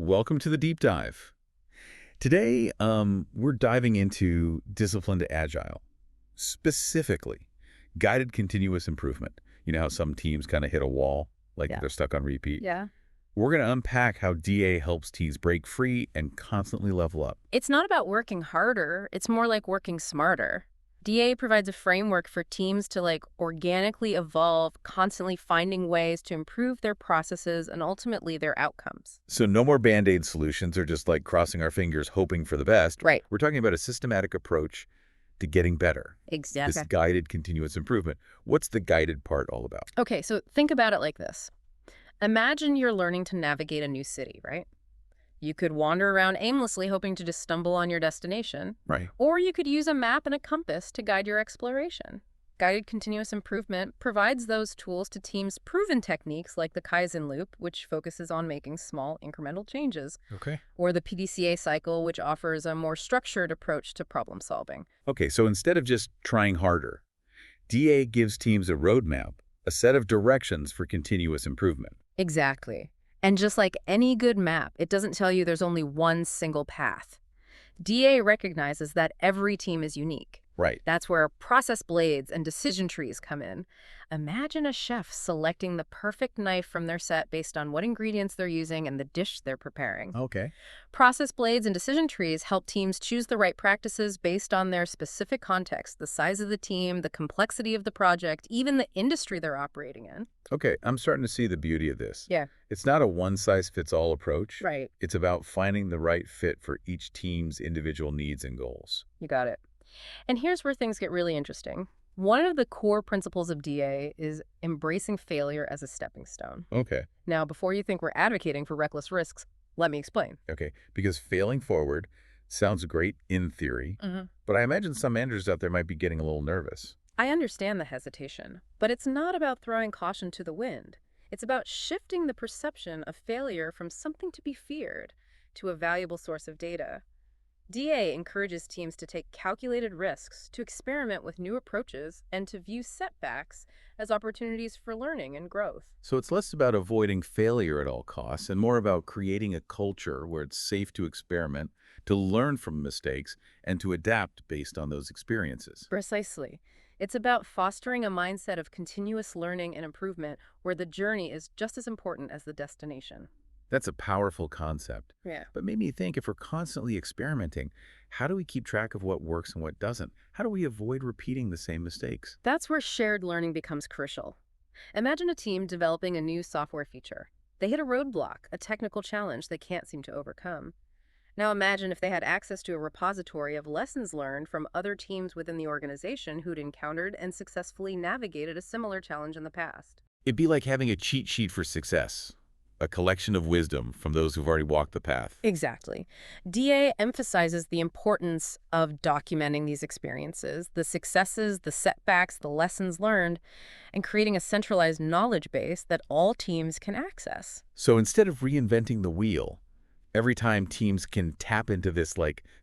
Welcome to the deep dive. Today, we're diving into Disciplined Agile, specifically guided continuous improvement. You know how some teams kind of hit a wall, like Yeah. they're stuck on repeat? Yeah. We're going to unpack how DA helps teams break free and constantly level up. It's not about working harder. It's more like working smarter. DA provides a framework for teams to organically evolve, constantly finding ways to improve their processes and ultimately their outcomes. So no more Band-Aid solutions or just like crossing our fingers hoping for the best. Right. We're talking about a systematic approach to getting better. Exactly. This guided continuous improvement. What's the guided part all about? Okay, so think about it like this. Imagine you're learning to navigate a new city, right? You could wander around aimlessly hoping to just stumble on your destination, Right. or you could use a map and a compass to guide your exploration. Guided continuous improvement provides those tools to teams' proven techniques like the Kaizen loop, which focuses on making small incremental changes, Okay. or the PDCA cycle, which offers a more structured approach to problem solving. Okay, so instead of just trying harder, DA gives teams a roadmap, a set of directions for continuous improvement. Exactly. And just like any good map, it doesn't tell you there's only one single path. DA recognizes that every team is unique. Right. That's where process blades and decision trees come in. Imagine a chef selecting the perfect knife from their set based on what ingredients they're using and the dish they're preparing. Okay. Process blades and decision trees help teams choose the right practices based on their specific context, the size of the team, the complexity of the project, even the industry they're operating in. Okay, I'm starting to see the beauty of this. Yeah. It's not a one-size-fits-all approach. Right. It's about finding the right fit for each team's individual needs and goals. You got it. And here's where things get really interesting. One of the core principles of DA is embracing failure as a stepping stone. Okay. Now, before you think we're advocating for reckless risks, let me explain. Okay, because failing forward sounds great in theory, but I imagine some managers out there might be getting a little nervous. I understand the hesitation, but it's not about throwing caution to the wind. It's about shifting the perception of failure from something to be feared to a valuable source of data. DA encourages teams to take calculated risks, to experiment with new approaches, and to view setbacks as opportunities for learning and growth. So it's less about avoiding failure at all costs and more about creating a culture where it's safe to experiment, to learn from mistakes, and to adapt based on those experiences. Precisely. It's about fostering a mindset of continuous learning and improvement where the journey is just as important as the destination. That's a powerful concept. Yeah. But made me think, if we're constantly experimenting, how do we keep track of what works and what doesn't? How do we avoid repeating the same mistakes? That's where shared learning becomes crucial. Imagine a team developing a new software feature. They hit a roadblock, a technical challenge they can't seem to overcome. Now imagine if they had access to a repository of lessons learned from other teams within the organization who'd encountered and successfully navigated a similar challenge in the past. It'd be like having a cheat sheet for success, a collection of wisdom from those who've already walked the path. Exactly. DA emphasizes the importance of documenting these experiences, the successes, the setbacks, the lessons learned, and creating a centralized knowledge base that all teams can access. So instead of reinventing the wheel, every time teams can tap into this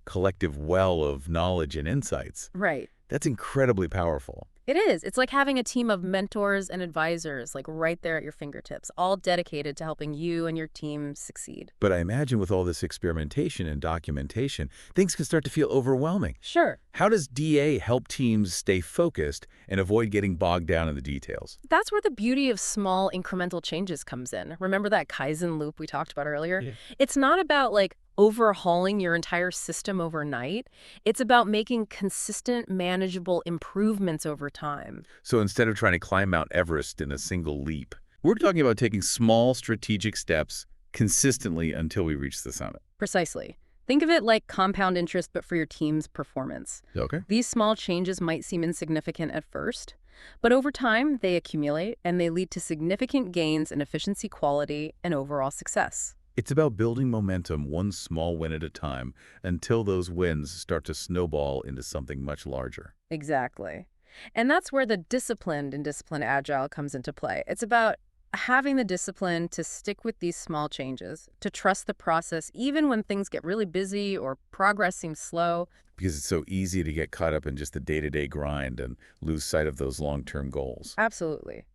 collective well of knowledge and insights, Right. that's incredibly powerful. It is. It's like having a team of mentors and advisors right there at your fingertips, all dedicated to helping you and your team succeed. But I imagine with all this experimentation and documentation, things can start to feel overwhelming. Sure. How does DA help teams stay focused and avoid getting bogged down in the details? That's where the beauty of small incremental changes comes in. Remember that Kaizen loop we talked about earlier? Yeah. It's not about overhauling your entire system overnight. It's about making consistent, manageable improvements over time. So instead of trying to climb Mount Everest in a single leap, we're talking about taking small strategic steps consistently until we reach the summit. Precisely. Think of it like compound interest, but for your team's performance. Okay. These small changes might seem insignificant at first, but over time, they accumulate and they lead to significant gains in efficiency, quality, and overall success. It's about building momentum one small win at a time until those wins start to snowball into something much larger. Exactly. And that's where the disciplined and disciplined agile comes into play. It's about having the discipline to stick with these small changes, to trust the process even when things get really busy or progress seems slow. Because it's so easy to get caught up in just the day-to-day grind and lose sight of those long-term goals. Absolutely.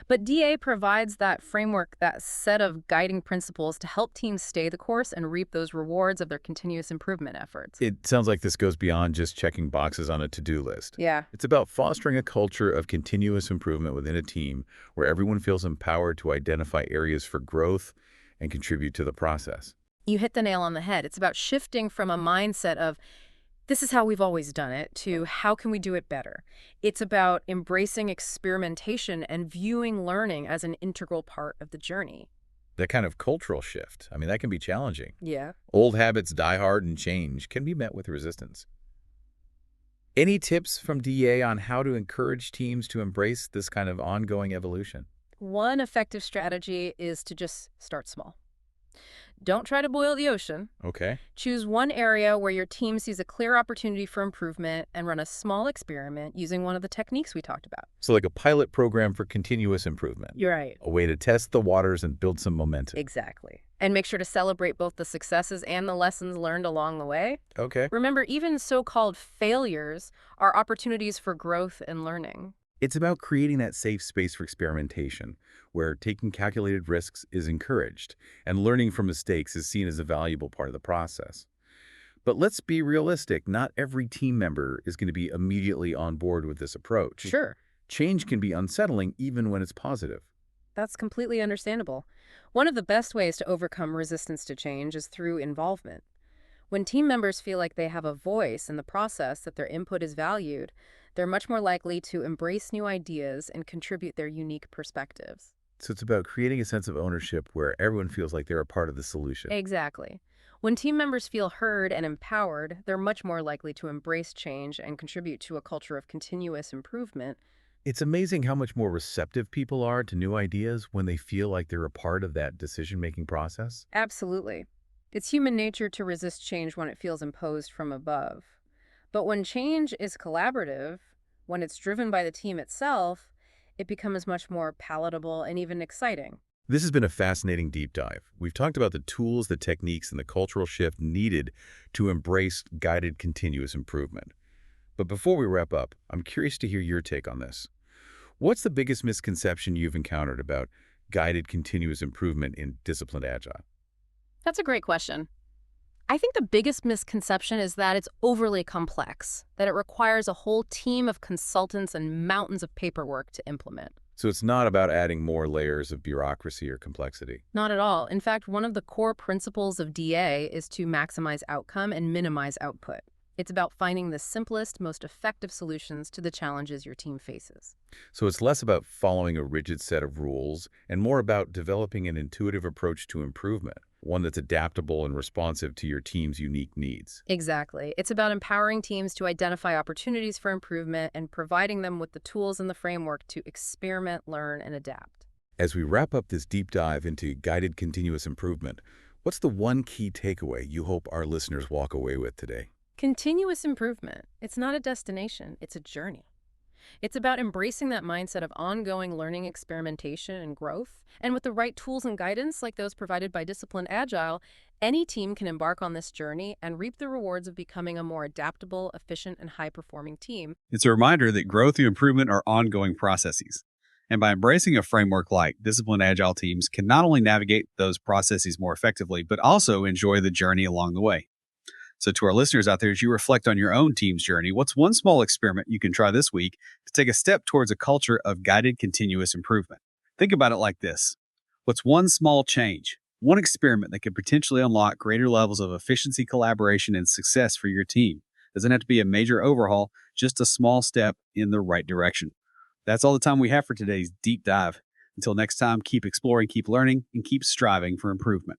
But DA provides that framework, that set of guiding principles to help teams stay the course and reap those rewards of their continuous improvement efforts. It sounds like this goes beyond just checking boxes on a to-do list. Yeah. It's about fostering a culture of continuous improvement within a team where everyone feels empowered to identify areas for growth and contribute to the process. You hit the nail on the head. It's about shifting from a mindset of, this is how we've always done it, to how can we do it better? It's about embracing experimentation and viewing learning as an integral part of the journey. That kind of cultural shift, I mean, that can be challenging. Yeah. Old habits die hard and change can be met with resistance. Any tips from DA on how to encourage teams to embrace this kind of ongoing evolution? One effective strategy is to just start small. Don't try to boil the ocean. Okay. Choose one area where your team sees a clear opportunity for improvement and run a small experiment using one of the techniques we talked about. So like a pilot program for continuous improvement, You're right. a way to test the waters and build some momentum. Exactly. And make sure to celebrate both the successes and the lessons learned along the way. Okay. Remember, even so-called failures are opportunities for growth and learning. It's about creating that safe space for experimentation, where taking calculated risks is encouraged and learning from mistakes is seen as a valuable part of the process. But let's be realistic, not every team member is going to be immediately on board with this approach. Sure. Change can be unsettling even when it's positive. That's completely understandable. One of the best ways to overcome resistance to change is through involvement. When team members feel like they have a voice in the process, that their input is valued, they're much more likely to embrace new ideas and contribute their unique perspectives. So it's about creating a sense of ownership where everyone feels like they're a part of the solution. Exactly. When team members feel heard and empowered, they're much more likely to embrace change and contribute to a culture of continuous improvement. It's amazing how much more receptive people are to new ideas when they feel like they're a part of that decision-making process. Absolutely. It's human nature to resist change when it feels imposed from above. But when change is collaborative, when it's driven by the team itself, it becomes much more palatable and even exciting. This has been a fascinating deep dive. We've talked about the tools, the techniques, and the cultural shift needed to embrace guided continuous improvement. But before we wrap up, I'm curious to hear your take on this. What's the biggest misconception you've encountered about guided continuous improvement in Disciplined Agile? That's a great question. I think the biggest misconception is that it's overly complex, that it requires a whole team of consultants and mountains of paperwork to implement. So it's not about adding more layers of bureaucracy or complexity. Not at all. In fact, one of the core principles of DA is to maximize outcome and minimize output. It's about finding the simplest, most effective solutions to the challenges your team faces. So it's less about following a rigid set of rules and more about developing an intuitive approach to improvement, one that's adaptable and responsive to your team's unique needs. Exactly. It's about empowering teams to identify opportunities for improvement and providing them with the tools and the framework to experiment, learn, and adapt. As we wrap up this deep dive into guided continuous improvement, what's the one key takeaway you hope our listeners walk away with today? Continuous improvement. It's not a destination, it's a journey. It's about embracing that mindset of ongoing learning, experimentation, and growth. And with the right tools and guidance, like those provided by Disciplined Agile, any team can embark on this journey and reap the rewards of becoming a more adaptable, efficient, and high-performing team. It's a reminder that growth and improvement are ongoing processes. And by embracing a framework like Disciplined Agile, teams can not only navigate those processes more effectively, but also enjoy the journey along the way. So to our listeners out there, as you reflect on your own team's journey, what's one small experiment you can try this week to take a step towards a culture of guided continuous improvement? Think about it like this. What's one small change, one experiment that could potentially unlock greater levels of efficiency, collaboration, and success for your team? Doesn't have to be a major overhaul, just a small step in the right direction. That's all the time we have for today's deep dive. Until next time, keep exploring, keep learning, and keep striving for improvement.